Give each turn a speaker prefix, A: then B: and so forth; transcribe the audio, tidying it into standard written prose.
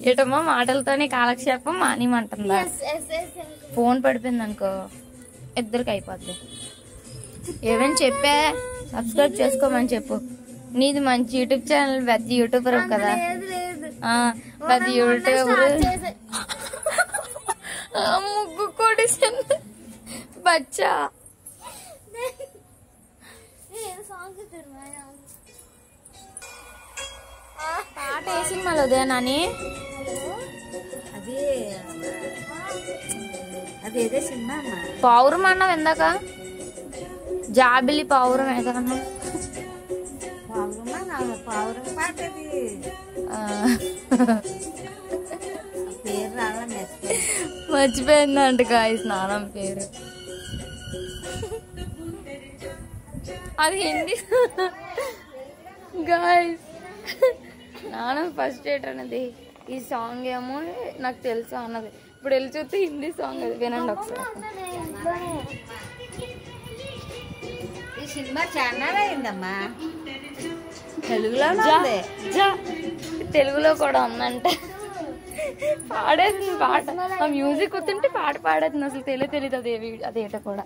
A: ఏటమ్మా మాటలతోనే కాలక్షేపం మానేమంటుందా? ఫోన్ పడిపోయింది అనుకో ఇద్దరికి అయిపోద్ది. ఏమైనా చెప్పా సబ్స్క్రైబ్ చేసుకోమని చెప్పు. నీది మంచి యూట్యూబ్ ఛానల్, పెద్ద యూట్యూబర్ కదా, పెద్ద యూట్యూబర్. ముగ్గు కొడిసింది బచ్చా. పాట ఏ సినిమాలో అదే నాని?
B: అదేదే సినిమా
A: పావురం అన్నావు ఇందాక. జాబిలి పావురం ఏదన్నా
B: పావురం పాట పేరు రావాలి
A: మర్చిపోయిందంట గాయస్ స్నానం పేరు. అది హిందీ గాయస్. నానం ఫస్ట్ డేట్ అనేది ఈ సాంగ్ ఏమో నాకు తెలుసు అన్నది. ఇప్పుడు వెళ్ళి చూస్తే హిందీ సాంగ్ అది. వినండి ఒకసారి.
B: ఈ సినిమా చాలా అయిందమ్మా.
A: తెలుగులో కూడా ఉందంట. పాడేస్తుంది పాట. ఆ మ్యూజిక్ వస్తుంటే పాట పాడేస్తుంది. అసలు తెలియదు అదేటో కూడా.